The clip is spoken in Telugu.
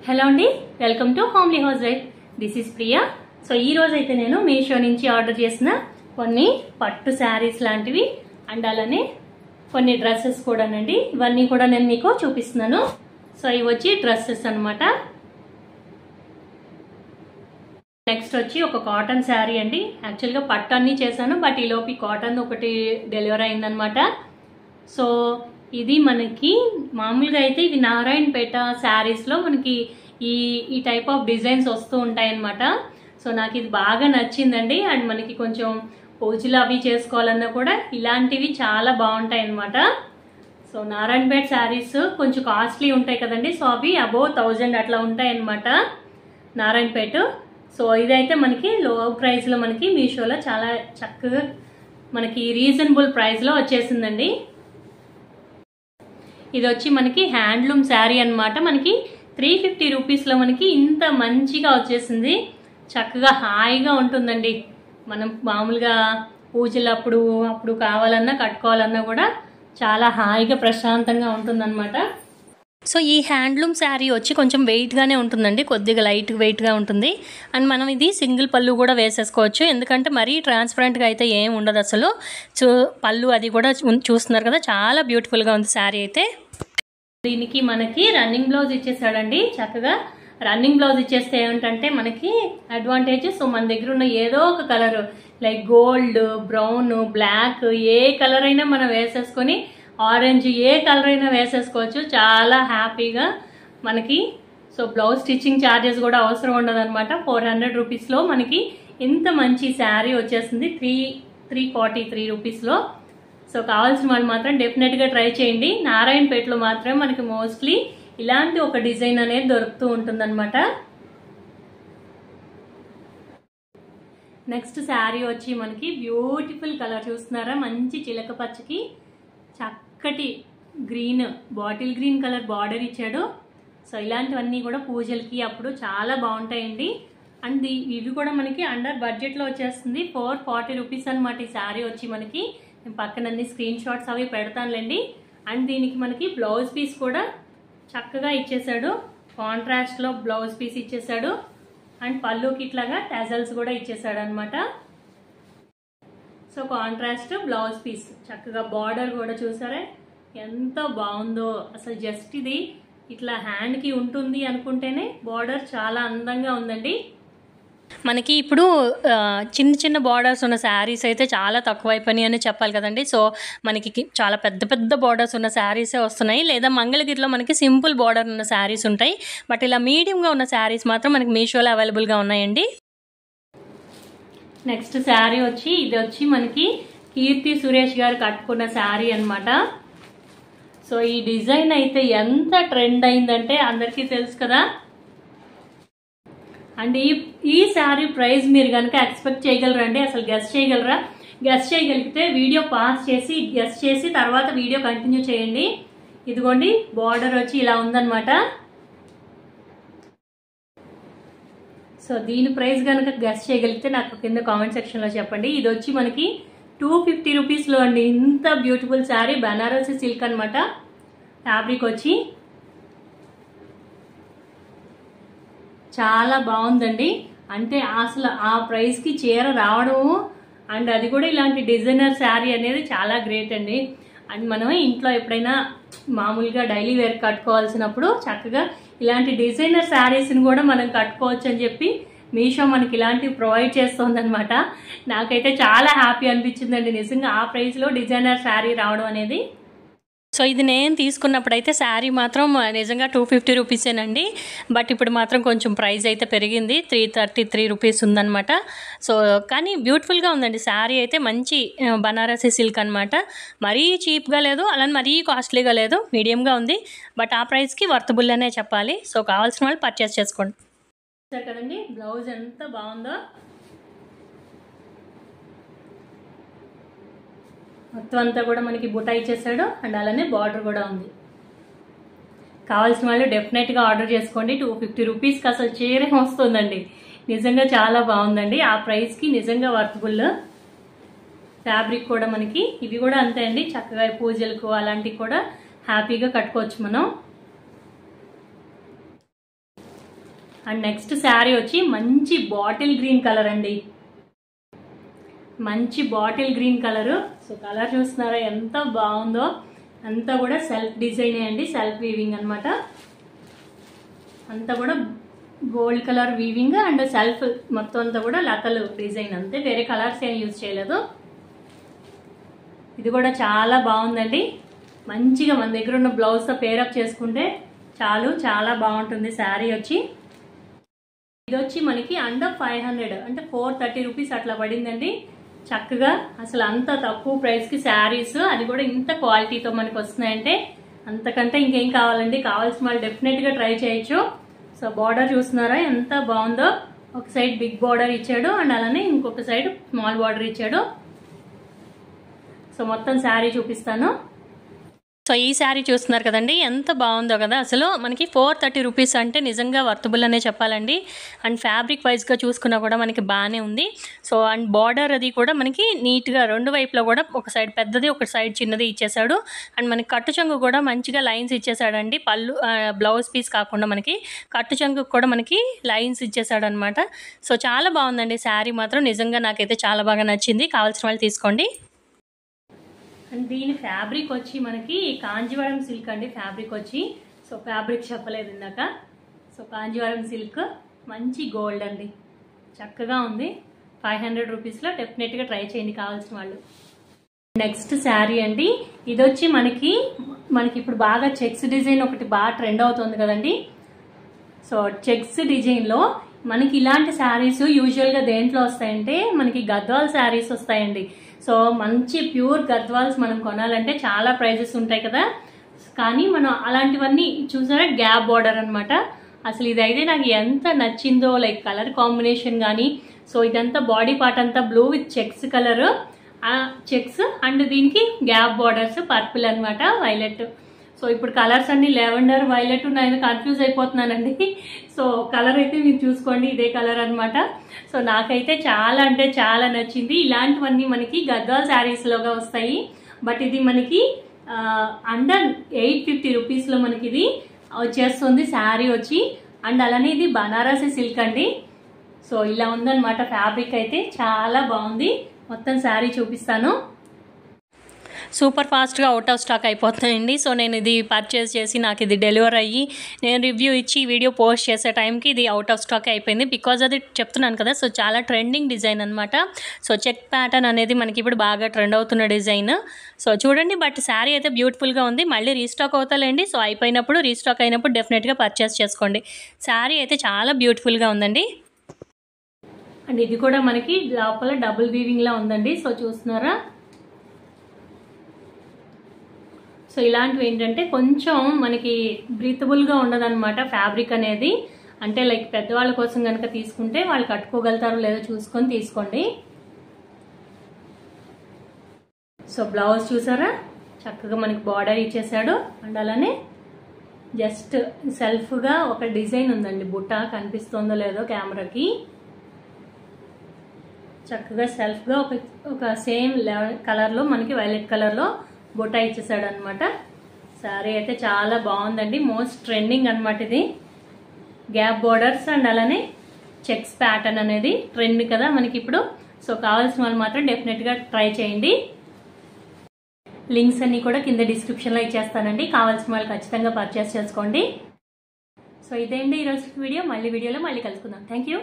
హలో అండి, welcome to homely house wife. This is Priya. So ఈ రోజు అయితే నేను మీషో నుంచి ఆర్డర్ చేసిన కొన్ని పట్టు శారీస్ లాంటివి అండ్ అలానే కొన్ని డ్రెస్సెస్ కూడానండి. ఇవన్నీ కూడా నేను మీకు చూపిస్తున్నాను. సో ఇవి వచ్చి డ్రెస్సెస్ అనమాట. నెక్స్ట్ వచ్చి ఒక కాటన్ శారీ అండి. యాక్చువల్గా పట్టు అన్నీ చేశాను, బట్ ఈలోపు కాటన్ ఒకటి డెలివరీ అయిందనమాట. సో ఇది మనకి మామూలుగా అయితే ఇవి నారాయణపేట శారీస్లో మనకి ఈ టైప్ ఆఫ్ డిజైన్స్ వస్తూ ఉంటాయన్నమాట. సో నాకు ఇది బాగా నచ్చిందండి. అండ్ మనకి కొంచెం పూజలు అవి చేసుకోవాలన్నా కూడా ఇలాంటివి చాలా బాగుంటాయి అన్నమాట. సో నారాయణపేట శారీస్ కొంచెం కాస్ట్లీ ఉంటాయి కదండి. సో అవి అబోవ్ 1000 అట్లా ఉంటాయి అన్నమాట నారాయణపేట. సో ఇదైతే మనకి లో ప్రైస్లో మనకి మీషోలో చాలా చక్కగా మనకి రీజనబుల్ ప్రైస్లో వచ్చేసిందండి. ఇది వచ్చి మనకి హ్యాండ్లూమ్ శారీ అనమాట. మనకి 350 రూపీస్లో మనకి ఇంత మంచిగా వచ్చేసింది. చక్కగా హాయిగా ఉంటుందండి. మనం మామూలుగా పూజలు అప్పుడు కావాలన్నా కట్టుకోవాలన్నా కూడా చాలా హాయిగా ప్రశాంతంగా ఉంటుందన్నమాట. సో ఈ హ్యాండ్లూమ్ శారీ వచ్చి కొంచెం వెయిట్గానే ఉంటుందండి, కొద్దిగా లైట్ వెయిట్గా ఉంటుంది. అండ్ మనం ఇది సింగిల్ పళ్ళు కూడా వేసేసుకోవచ్చు, ఎందుకంటే మరీ ట్రాన్స్పరెంట్గా అయితే ఏం ఉండదు అసలు. సో పళ్ళు అది కూడా చూస్తున్నారు కదా, చాలా బ్యూటిఫుల్గా ఉంది శారీ అయితే. దీనికి మనకి రన్నింగ్ బ్లౌజ్ ఇచ్చేసాడండి. చక్కగా రన్నింగ్ బ్లౌజ్ ఇచ్చేస్తే ఏమిటంటే మనకి అడ్వాంటేజ్, సో మన దగ్గర ఉన్న ఏదో ఒక colour like gold, brown, black ఏ కలర్ అయినా మనం వేసేసుకొని, ఆరెంజ్ ఏ కలర్ అయినా వేసేసుకోవచ్చు చాలా హ్యాపీగా మనకి. సో బ్లౌజ్ స్టిచ్చింగ్ ఛార్జెస్ కూడా అవసరం ఉండదు అనమాట. 400 రూపీస్లో మనకి ఇంత మంచి శారీ వచ్చేసింది 343 రూపీస్లో. సో కావాల్సిన వాళ్ళు మాత్రం డెఫినెట్గా ట్రై చేయండి. నారాయణపేటలో మాత్రం మనకి మోస్ట్లీ ఇలాంటి ఒక డిజైన్ అనేది దొరుకుతూ ఉంటుందన్నమాట. నెక్స్ట్ శారీ వచ్చి మనకి బ్యూటిఫుల్ కలర్ చూస్తున్నారా, మంచి చిలక పచ్చకి చక్కటి green, bottle green colour border ఇచ్చాడు. సో ఇలాంటివన్నీ కూడా పూజలకి అప్పుడు చాలా బాగుంటాయండి. అండ్ ఇవి కూడా మనకి అండర్ బడ్జెట్లో వచ్చేస్తుంది. 440 రూపీస్ అనమాట ఈ శారీ వచ్చి మనకి. నేను పక్కన అన్ని స్క్రీన్ షాట్స్ అవి పెడతానులేండి. అండ్ దీనికి మనకి బ్లౌజ్ పీస్ కూడా చక్కగా ఇచ్చేసాడు, కాంట్రాస్ట్లో బ్లౌజ్ పీస్ ఇచ్చేసాడు. అండ్ పళ్ళుకి ఇట్లాగా టజల్స్ కూడా ఇచ్చేసాడు అనమాట. సో కాంట్రాస్ట్ బ్లౌజ్ పీస్, చక్కగా బార్డర్ కూడా చూసారా ఎంత బాగుందో అసలు. జస్ట్ ఇది ఇట్లా హ్యాండ్కి ఉంటుంది అనుకుంటేనే బార్డర్ చాలా అందంగా ఉందండి. మనకి ఇప్పుడు చిన్న చిన్న బార్డర్స్ ఉన్న శారీస్ అయితే చాలా తక్కువైపోయినాయి అని చెప్పాలి కదండి. సో మనకి చాలా పెద్ద పెద్ద బార్డర్స్ ఉన్న శారీసే వస్తున్నాయి, లేదా మంగళగిరిలో మనకి సింపుల్ బార్డర్ ఉన్న శారీస్ ఉంటాయి. బట్ ఇలా మీడియంగా ఉన్న శారీస్ మాత్రం మనకి మీషోలో అవైలబుల్గా ఉన్నాయండి. నెక్స్ట్ శారీ వచ్చి ఇది వచ్చి మనకి కీర్తి సురేష్ గారు కట్టుకున్న శారీ అనమాట. సో ఈ డిజైన్ అయితే ఎంత ట్రెండ్ అయిందంటే అందరికీ తెలుసు కదా. అండ్ ఈ శారీ ప్రైస్ మీరు కనుక ఎక్స్పెక్ట్ చేయగలరండి, అసలు గెస్ చేయగలరా? గెస్ చేయగలిగితే వీడియో పాస్ చేసి గెస్ చేసి తర్వాత వీడియో కంటిన్యూ చేయండి. ఇదిగోండి బార్డర్ వచ్చి ఇలా ఉందన్నమాట. సో దీని ప్రైస్ కనుక గెస్ చేయగలిగితే నాకు కింద కామెంట్ సెక్షన్లో చెప్పండి. ఇది వచ్చి మనకి 250 రూపీస్లో అండి. ఇంత బ్యూటిఫుల్ శారీ, బనారసి సిల్క్ అనమాట. ఫ్యాబ్రిక్ వచ్చి చాలా బాగుందండి. అంటే అసలు ఆ ప్రైస్కి చీర రావడము అండ్ అది కూడా ఇలాంటి డిజైనర్ శారీ అనేది చాలా గ్రేట్ అండి. అండ్ మనం ఇంట్లో ఎప్పుడైనా మామూలుగా డైలీ వేర్ కట్టుకోవాల్సినప్పుడు చక్కగా ఇలాంటి డిజైనర్ శారీస్ని కూడా మనం కట్టుకోవచ్చు అని చెప్పి మీషో మనకి ఇలాంటివి ప్రొవైడ్ చేస్తుందన్నమాట. నాకైతే చాలా హ్యాపీ అనిపించిందండి నిజంగా ఆ ప్రైస్లో డిజైనర్ శారీ రావడం అనేది. సో ఇది నేను తీసుకున్నప్పుడైతే శారీ మాత్రం నిజంగా 250 రూపీసేనండి. బట్ ఇప్పుడు మాత్రం కొంచెం ప్రైస్ అయితే పెరిగింది, 333 రూపీస్ ఉందన్నమాట. సో కానీ బ్యూటిఫుల్గా ఉందండి శారీ అయితే. మంచి బనారసి సిల్క్ అనమాట. మరీ చీప్గా లేదు, అలానే మరీ కాస్ట్లీగా లేదు, మీడియంగా ఉంది. బట్ ఆ ప్రైస్కి వర్తబుల్ అనే చెప్పాలి. సో కావాల్సిన వాళ్ళు పర్చేస్ చేసుకోండి. సరే కదండి, బ్లౌజ్ ఎంత బాగుందో. మొత్తం అంతా కూడా మనకి బుట్ట ఇచ్చేసాడు అండ్ అలానే బార్డర్ కూడా ఉంది. కావాల్సిన వాళ్ళు డెఫినెట్గా ఆర్డర్ చేసుకోండి. 250 రూపీస్కి అసలు చీరే వస్తుందండి. నిజంగా చాలా బాగుందండి, ఆ ప్రైస్కి నిజంగా వర్తబుల్. ఫ్యాబ్రిక్ కూడా మనకి ఇవి కూడా అంతే అండి, చక్కగా పూజలకు అలాంటివి కూడా హ్యాపీగా కట్టుకోవచ్చు మనం. అండ్ నెక్స్ట్ శారీ వచ్చి మంచి బాటిల్ గ్రీన్ కలర్ అండి, మంచి bottle green colour. So colour చూస్తున్నారా ఎంత బాగుందో, అంతా కూడా సెల్ఫ్ డిజైన్ అండి, సెల్ఫ్ వీవింగ్ అనమాట. అంతా కూడా gold colour weaving and self మొత్తం అంతా కూడా లతలు డిజైన్, అంతే, వేరే కలర్స్ ఏం యూజ్ చేయలేదు. ఇది కూడా చాలా బాగుందండి, మంచిగా మన దగ్గర ఉన్న బ్లౌజ్తో పేరప్ చేసుకుంటే చాలు, చాలా బాగుంటుంది శారీ వచ్చి. ఇది వచ్చి మనకి అండర్ 500 అంటే 430 రూపీస్ అట్లా పడిందండి. చక్కగా అసలు అంత తక్కువ ప్రైస్కి శారీస్, అది కూడా ఇంత క్వాలిటీతో మనకి వస్తున్నాయంటే అంతకంటే ఇంకేం కావాలండి. కావాల్సిన వాళ్ళు డెఫినెట్గా ట్రై చేయొచ్చు. సో బార్డర్ చూస్తున్నారా ఎంత బాగుందో, ఒక సైడ్ బిగ్ బార్డర్ ఇచ్చాడు అండ్ అలానే ఇంకొక సైడ్ స్మాల్ బార్డర్ ఇచ్చాడు. సో మొత్తం శారీ చూపిస్తాను. సో ఈ శారీ చూస్తున్నారు కదండి ఎంత బాగుందో కదా, అసలు మనకి 430 రూపీస్ అంటే నిజంగా వర్తబుల్ అనే చెప్పాలండి. అండ్ ఫ్యాబ్రిక్ వైజ్గా చూసుకున్నా కూడా మనకి బాగానే ఉంది. సో అండ్ బార్డర్ అది కూడా మనకి నీట్గా రెండు వైపులో కూడా ఒక సైడ్ పెద్దది ఒక సైడ్ చిన్నది ఇచ్చేసాడు. అండ్ మనకి కట్టు చెంగు కూడా మంచిగా లైన్స్ ఇచ్చేసాడండి, పళ్ళు బ్లౌజ్ పీస్ కాకుండా మనకి కట్టు చెంగు కూడా మనకి లైన్స్ ఇచ్చేసాడు అనమాట. సో చాలా బాగుందండి శారీ మాత్రం, నిజంగా నాకైతే చాలా బాగా నచ్చింది. కావాల్సిన వాళ్ళు తీసుకోండి. అండ్ దీని ఫ్యాబ్రిక్ వచ్చి మనకి కాంజీవరం సిల్క్ అండి, ఫ్యాబ్రిక్ వచ్చి. సో ఫ్యాబ్రిక్ చెప్పలేదు ఇందాక. సో కాంజీవరం సిల్క్ మంచి గోల్డ్ అండి, చక్కగా ఉంది. 500 రూపీస్లో డెఫినెట్గా ట్రై చేయండి కావాల్సిన వాళ్ళు. నెక్స్ట్ శారీ అండి, ఇది వచ్చి మనకి ఇప్పుడు బాగా చెక్స్ డిజైన్ ఒకటి బాగా ట్రెండ్ అవుతుంది కదండి. సో చెక్స్ డిజైన్లో మనకి ఇలాంటి శారీస్ యూజువల్గా దేంట్లో వస్తాయంటే మనకి గద్వాల్ శారీస్ వస్తాయండి. సో మంచి ప్యూర్ గద్వాల్స్ మనం కొనాలంటే చాలా ప్రైజెస్ ఉంటాయి కదా, కానీ మనం అలాంటివన్నీ చూసారా గ్యాప్ బార్డర్ అనమాట. అసలు ఇదైతే నాకు ఎంత నచ్చిందో, లైక్ కలర్ కాంబినేషన్ కానీ. సో ఇదంతా బాడీ పార్ట్ అంతా blue with checks colour, checks and దీనికి గ్యాప్ బార్డర్స్ పర్పుల్ అనమాట, వైలెట్. సో ఇప్పుడు కలర్స్ అన్ని లెవెండర్ వైలెట్, నేను కన్ఫ్యూజ్ అయిపోతున్నానండి. సో కలర్ అయితే మీరు చూసుకోండి, ఇదే కలర్ అనమాట. సో నాకైతే చాలా అంటే చాలా నచ్చింది. ఇలాంటివన్నీ మనకి గద్వాల్ శారీస్లోగా వస్తాయి, బట్ ఇది మనకి అండర్ 850 రూపీస్లో మనకి ఇది వచ్చేస్తుంది శారీ వచ్చి. అండ్ అలానే ఇది బనారసి సిల్క్ అండి. సో ఇలా ఉందన్నమాట ఫ్యాబ్రిక్ అయితే చాలా బాగుంది. మొత్తం శారీ చూపిస్తాను. సూపర్ ఫాస్ట్గా అవుట్ ఆఫ్ స్టాక్ అయిపోతున్నాయండి. సో నేను ఇది పర్చేస్ చేసి నాకు ఇది డెలివర్ అయ్యి నేను రివ్యూ ఇచ్చి వీడియో పోస్ట్ చేసే టైంకి ఇది అవుట్ ఆఫ్ స్టాక్ అయిపోయింది. బికాజ్ అది చెప్తున్నాను కదా, సో చాలా ట్రెండింగ్ డిజైన్ అనమాట. సో చెక్ ప్యాటర్న్ అనేది మనకి ఇప్పుడు బాగా ట్రెండ్ అవుతున్న డిజైన్. సో చూడండి, బట్ శారీ అయితే బ్యూటిఫుల్గా ఉంది. మళ్ళీ రీస్టాక్ అవుతాలేండి. సో అయిపోయినప్పుడు రీస్టాక్ అయినప్పుడు డెఫినెట్గా పర్చేస్ చేసుకోండి. శారీ అయితే చాలా బ్యూటిఫుల్గా ఉందండి. అండ్ ఇది కూడా మనకి లోపల డబుల్ వీవింగ్లా ఉందండి. సో చూస్తున్నారా, సో ఇలాంటివి ఏంటంటే కొంచెం మనకి బ్రీతబుల్గా ఉండదన్నమాట ఫ్యాబ్రిక్ అనేది. అంటే లైక్ పెద్దవాళ్ళ కోసం కనుక తీసుకుంటే వాళ్ళు కట్టుకోగలుగుతారో లేదో చూసుకొని తీసుకోండి. సో బ్లౌజ్ చూసారా, చక్కగా మనకి బార్డర్ ఇచ్చేసాడు. అండ్ అలానే జస్ట్ సెల్ఫ్గా ఒక డిజైన్ ఉందండి, బుట్ట కనిపిస్తుందో లేదో కెమెరాకి. చక్కగా సెల్ఫ్గా ఒక సేమ్ కలర్లో మనకి వైలెట్ కలర్లో బొట్టా ఇచ్చేసాడు అనమాట. శారీ అయితే చాలా బాగుందండి, మోస్ట్ ట్రెండింగ్ అనమాట ఇది. గ్యాప్ బోర్డర్స్ అండ్ అలానే చెక్స్ ప్యాటర్న్ అనేది ట్రెండ్ కదా మనకి ఇప్పుడు. సో కావాల్సిన వాళ్ళు మాత్రం డెఫినెట్గా ట్రై చేయండి. లింక్స్ అన్ని కూడా కింద డిస్క్రిప్షన్లో ఇచ్చేస్తానండి, కావాల్సిన వాళ్ళు ఖచ్చితంగా పర్చేస్ చేసుకోండి. సో ఇదేంటి ఈరోజు వీడియో, మళ్ళీ వీడియోలో మళ్ళీ కలుసుకుందాం. Thank you.